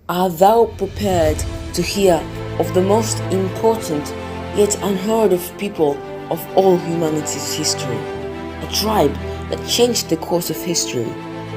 Art thou prepared to hear of the most important yet unheard of people of all humanity's history? A tribe that changed the course of history,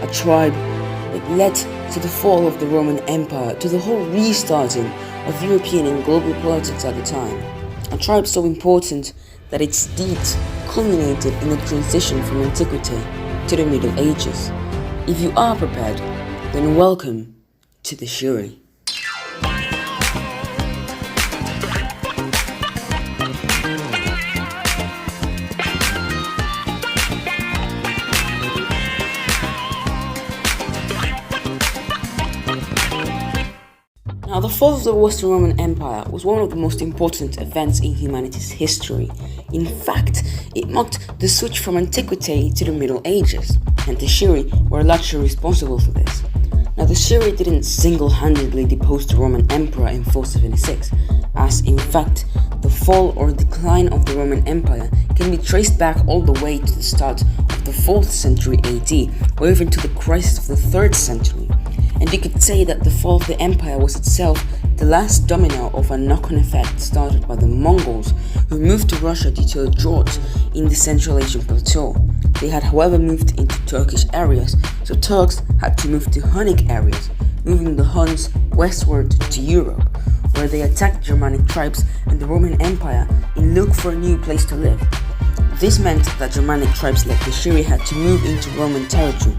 a tribe that led to the fall of the Roman Empire, to the whole restarting of European and global politics at the time. A tribe so important that its deeds culminated in a transition from antiquity to the Middle Ages. If you are prepared, then welcome to the Scirii. Now, the fall of the Western Roman Empire was one of the most important events in humanity's history. In fact, it marked the switch from antiquity to the Middle Ages, and the Scirii were largely responsible for this. Now, the Scirii didn't single-handedly depose the Roman Emperor in 476, as in fact, the fall or decline of the Roman Empire can be traced back all the way to the start of the 4th century AD, or even to the crisis of the 3rd century. And you could say that the fall of the empire was itself the last domino of a knock-on effect started by the Mongols, who moved to Russia due to a drought in the Central Asian plateau. They had however moved into Turkish areas, so Turks had to move to Hunnic areas, moving the Huns westward to Europe, where they attacked Germanic tribes and the Roman Empire in look for a new place to live. This meant that Germanic tribes like the Scirii had to move into Roman territory,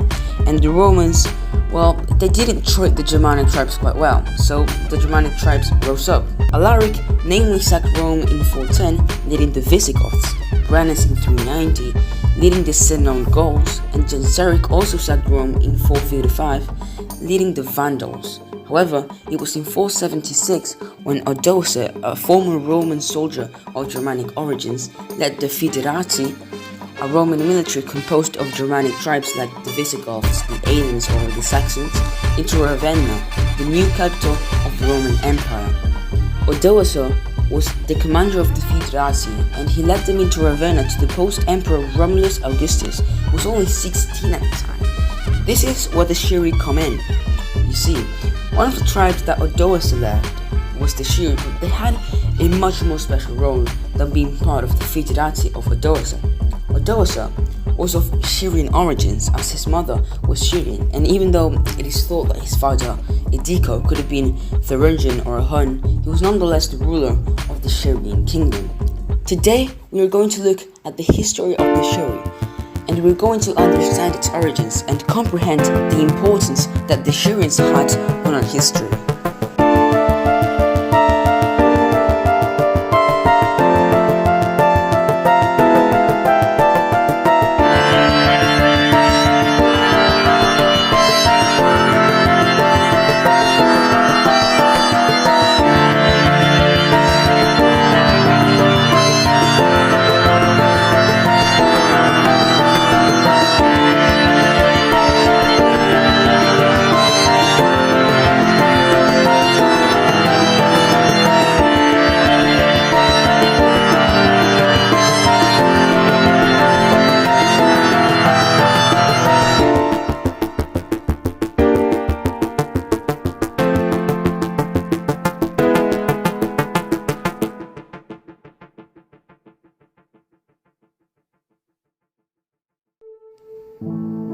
and the Romans, well, they didn't treat the Germanic tribes quite well, so the Germanic tribes rose up. Alaric namely sacked Rome in 410, leading the Visigoths, Brennus in 390, leading the Senon Gauls, and Genseric also sacked Rome in 455, leading the Vandals. However, it was in 476 when Odoacer, a former Roman soldier of Germanic origins, led the Foederati, a Roman military composed of Germanic tribes like the Visigoths, the Alans or the Saxons, into Ravenna, the new capital of the Roman Empire. Odoacer was the commander of the Foederati, and he led them into Ravenna to depose Emperor Romulus Augustus, who was only 16 at the time. This is where the Scirii come in. You see, one of the tribes that Odoacer led was the Scirii, but they had a much more special role than being part of the Foederati of Odoacer. Odoacer was of Syrian origins, as his mother was Syrian, and even though it is thought that his father, Ediko, could have been Thuringian or a Hun, he was nonetheless the ruler of the Syrian kingdom. Today, we are going to look at the history of the Scirii, and we're going to understand its origins and comprehend the importance that the Syrians had on our history.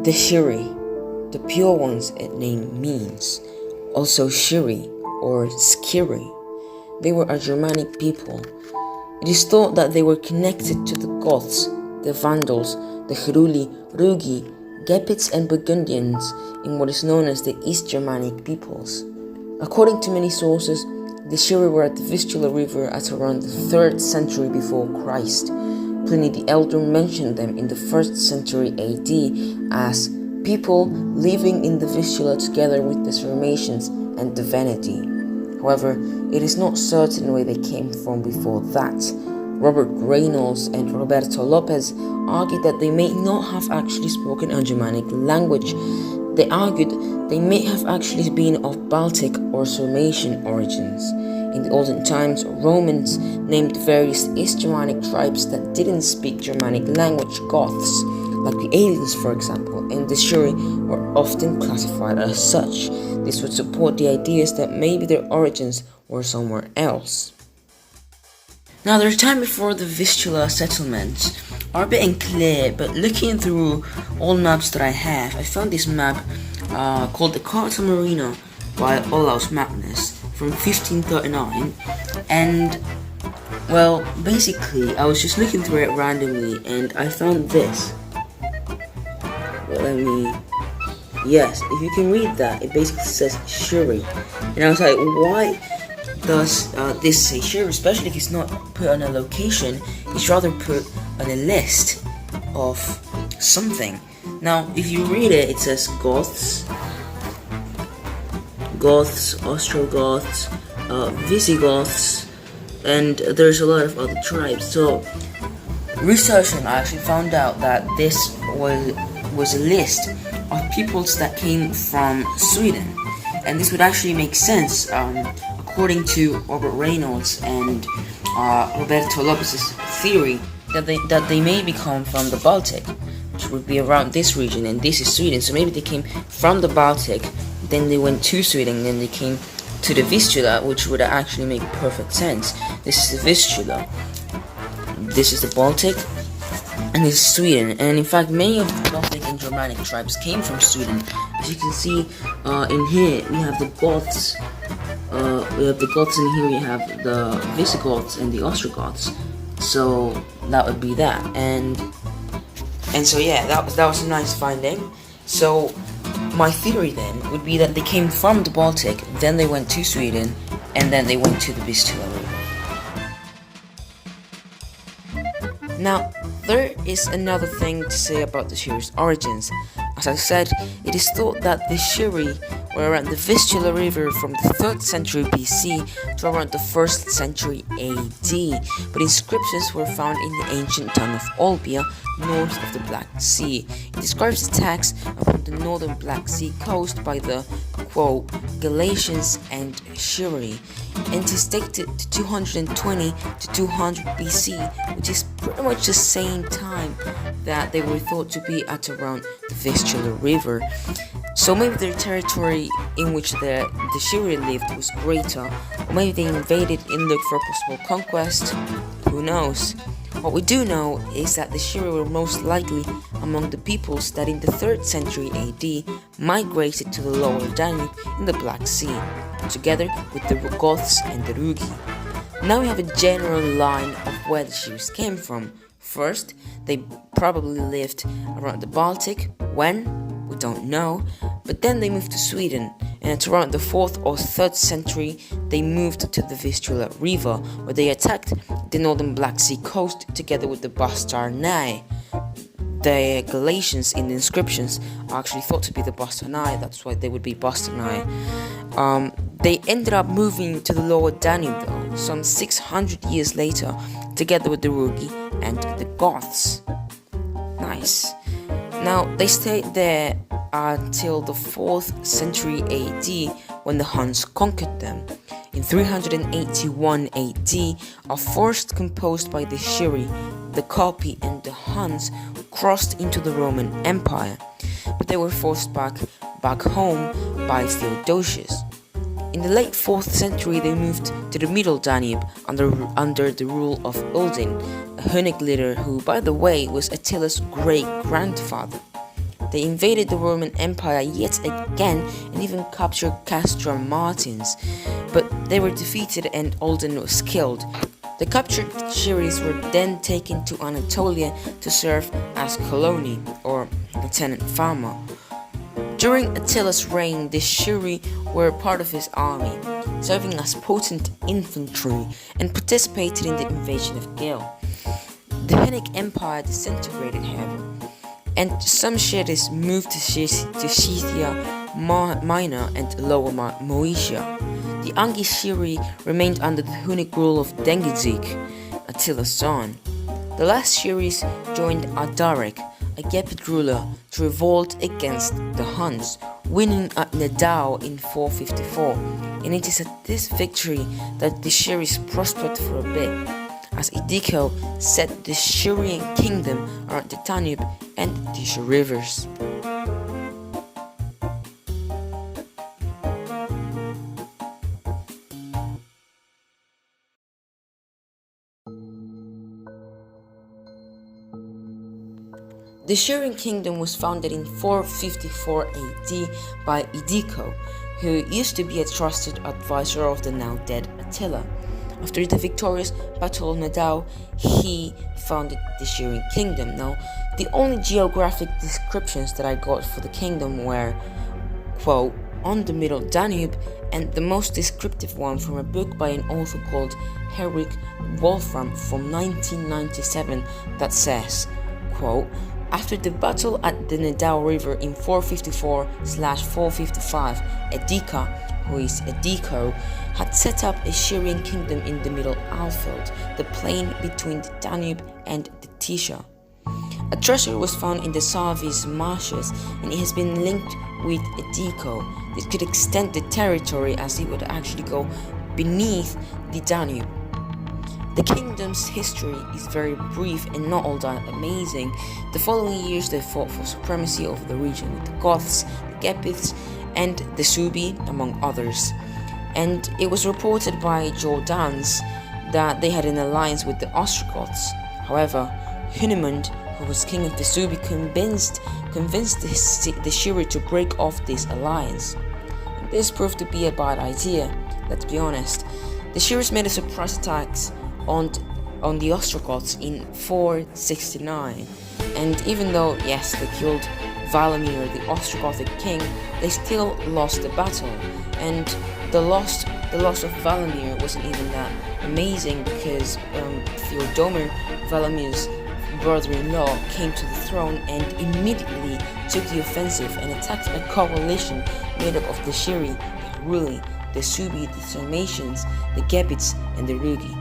The Scirii, the pure ones its name means, also Scirii or Scirii. They were a Germanic people. It is thought that they were connected to the Goths, the Vandals, the Heruli, Rugi, Gepids and Burgundians in what is known as the East Germanic peoples. According to many sources, the Scirii were at the Vistula River at around the 3rd century before Christ. Pliny the Elder mentioned them in the 1st century AD as people living in the Vistula together with the Sarmatians and the Veneti. However, it is not certain where they came from before that. Robert Reynolds and Roberto Lopez argued that they may not have actually spoken a Germanic language. They argued they may have actually been of Baltic or Sarmatian origins. In the olden times, Romans named various East Germanic tribes that didn't speak Germanic language Goths, like the aliens for example, and the Scirii were often classified as such. This would support the ideas that maybe their origins were somewhere else. Now, the time before the Vistula settlements are a bit unclear, but looking through all maps that I have, I found this map called the Carta Marina by Olaus Magnus from 1539, and well, basically, I was just looking through it randomly, and I found this. Well, yes, if you can read that, it basically says Scirii, and I was like, why does this say Scirii, especially if it's not put on a location, it's rather put on a list of something. Now, if you read it, it says Goths, Ostrogoths, Visigoths, and there's a lot of other tribes. So, researching, I actually found out that this was a list of peoples that came from Sweden, and this would actually make sense according to Robert Reynolds and Roberto Lopez's theory that they may come from the Baltic, which would be around this region, and this is Sweden. So maybe they came from the Baltic, then they went to Sweden, then they came to the Vistula, which would actually make perfect sense. This is the Vistula, this is the Baltic, and this is Sweden. And in fact, many of the Gothic and Germanic tribes came from Sweden. As you can see in here, we have the Goths. In here we have the Visigoths and the Ostrogoths. So that would be that. And so yeah, that was a nice finding. So my theory then would be that they came from the Baltic, then they went to Sweden, and then they went to the Vistula River. Now, there is another thing to say about the Scirii's origins. As I said, it is thought that the Scirii were around the Vistula River from the 3rd century BC to around the 1st century AD, but inscriptions were found in the ancient town of Olbia, north of the Black Sea. It describes attacks upon the northern Black Sea coast by the, quote, Galatians and Scirii, and is dated to 220 to 200 BC, which is pretty much the same time that they were thought to be at around the Vistula River. So maybe their territory in which the Scirii lived was greater, or maybe they invaded and looked for a possible conquest. Who knows? What we do know is that the Scirii were most likely among the peoples that in the 3rd century AD migrated to the lower Danube in the Black Sea, together with the Goths and the Rugi. Now we have a general line of where the Scirii came from. First, they probably lived around the Baltic. When? We don't know. But then they moved to Sweden, and at around the 4th or 3rd century, they moved to the Vistula River, where they attacked the northern Black Sea coast together with the Bastarnae. The Galatians in the inscriptions are actually thought to be the Bastarnae, that's why they would be Bastarnae. They ended up moving to the lower Danube though, some 600 years later, together with the Rugi and the Goths. Nice. Now, they stayed there until the 4th century AD when the Huns conquered them. In 381 AD, a force composed by the Scirii, the Carpi and the Huns crossed into the Roman Empire, but they were forced back home by Theodosius. In the late 4th century, they moved to the Middle Danube under the rule of Uldin, a Hunnic leader who, by the way, was Attila's great-grandfather. They invaded the Roman Empire yet again and even captured Castra Martins, but they were defeated and Uldin was killed. The captured Scirii were then taken to Anatolia to serve as colony or lieutenant farmer. During Attila's reign, the Scirii were part of his army, serving as potent infantry and participated in the invasion of Gaul. The Hunnic Empire disintegrated, however, and some Scirii moved to Scythia Minor and Lower Moesia. The Angi Scirii remained under the Hunnic rule of Dengizik, Attila's son. The last Scirii joined Ardaric, a Gepid ruler, to revolt against the Huns, winning at Nedao in 454, and it is at this victory that the Scirii prospered for a bit. as Idiko set the Scyrian kingdom around the Danube and the Tisza rivers. The Scyrian kingdom was founded in 454 AD by Idiko, who used to be a trusted advisor of the now dead Attila. After the victorious Battle of Nidau, he founded the Scyrian kingdom. Now, the only geographic descriptions that I got for the kingdom were, quote, on the middle Danube, and the most descriptive one from a book by an author called Henrik Wolfram from 1997 that says, quote, after the battle at the Nidau River in 454/455, Edika, who is Ediko, had set up a Scyrian kingdom in the middle Alfeld, the plain between the Danube and the Tisza. A treasure was found in the Savis marshes, and it has been linked with Ediko. It could extend the territory as it would actually go beneath the Danube. The kingdom's history is very brief and not all that amazing. The following years they fought for supremacy over the region with the Goths, the Gepids, and the Suebi, among others. And it was reported by Jordans that they had an alliance with the Ostrogoths. However, Hunimund, who was king of the Suebi, convinced the Scyri to break off this alliance. And this proved to be a bad idea, let's be honest. The Scyris made a surprise attack on the Ostrogoths in 469, and even though, yes, they killed Valamir, the Ostrogothic king, they still lost the battle, and the loss of Valamir wasn't even that amazing because Theodomir, Valamir's brother-in-law, came to the throne and immediately took the offensive and attacked a coalition made up of the Scyri, the Heruli, the Suebi, the Sarmatians, the Gepids, and the Rugi.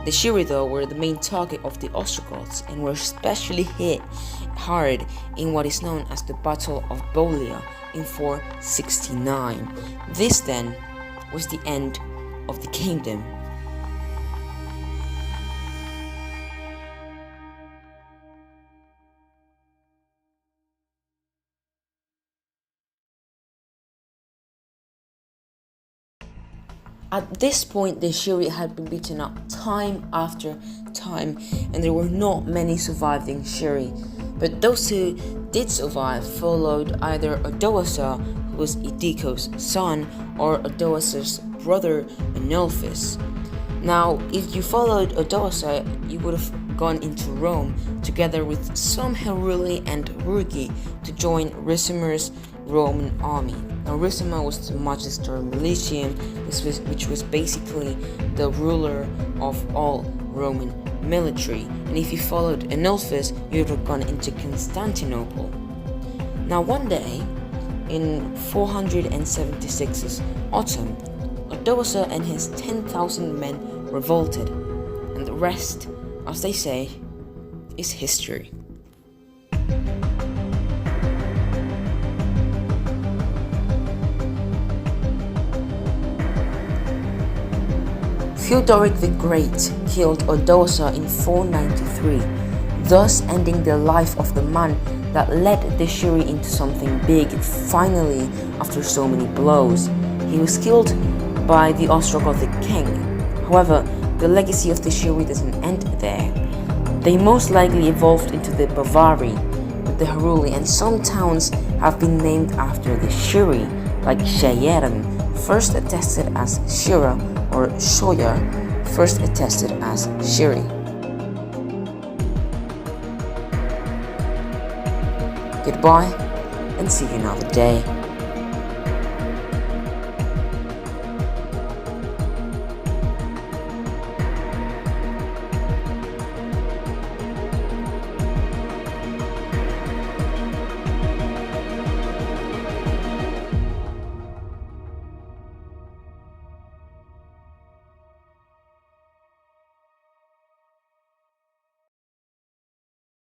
The Scyri, though, were the main target of the Ostrogoths and were especially hit hard in what is known as the Battle of Bolia in 469. This, then, was the end of the kingdom. At this point, the Scyri had been beaten up time after time, and there were not many surviving Scyri. But those who did survive followed either Odoacer, who was Idiko's son, or Odoacer's brother, Anulphus. Now, if you followed Odoacer, you would have gone into Rome, together with some Heruli and Rugi, to join Ricimer's Roman army. Now, Ricimer was the Magister Militium, which was basically the ruler of all Roman military. And if you followed Anulphus, you would have gone into Constantinople. Now, one day, in 476's autumn, Odoacer and his 10,000 men revolted, and the rest, as they say, is history. Theodoric the Great killed Odoacer in 493, thus ending the life of the man that led the Scyri into something big finally after so many blows. He was killed by the Ostrogothic king. However, the legacy of the Scyri doesn't end there. They most likely evolved into the Bavari with the Heruli, and some towns have been named after the Scyri, like Cheyenne, first attested as Shira, or Shoya, first attested as Scyri. Goodbye, and see you another day.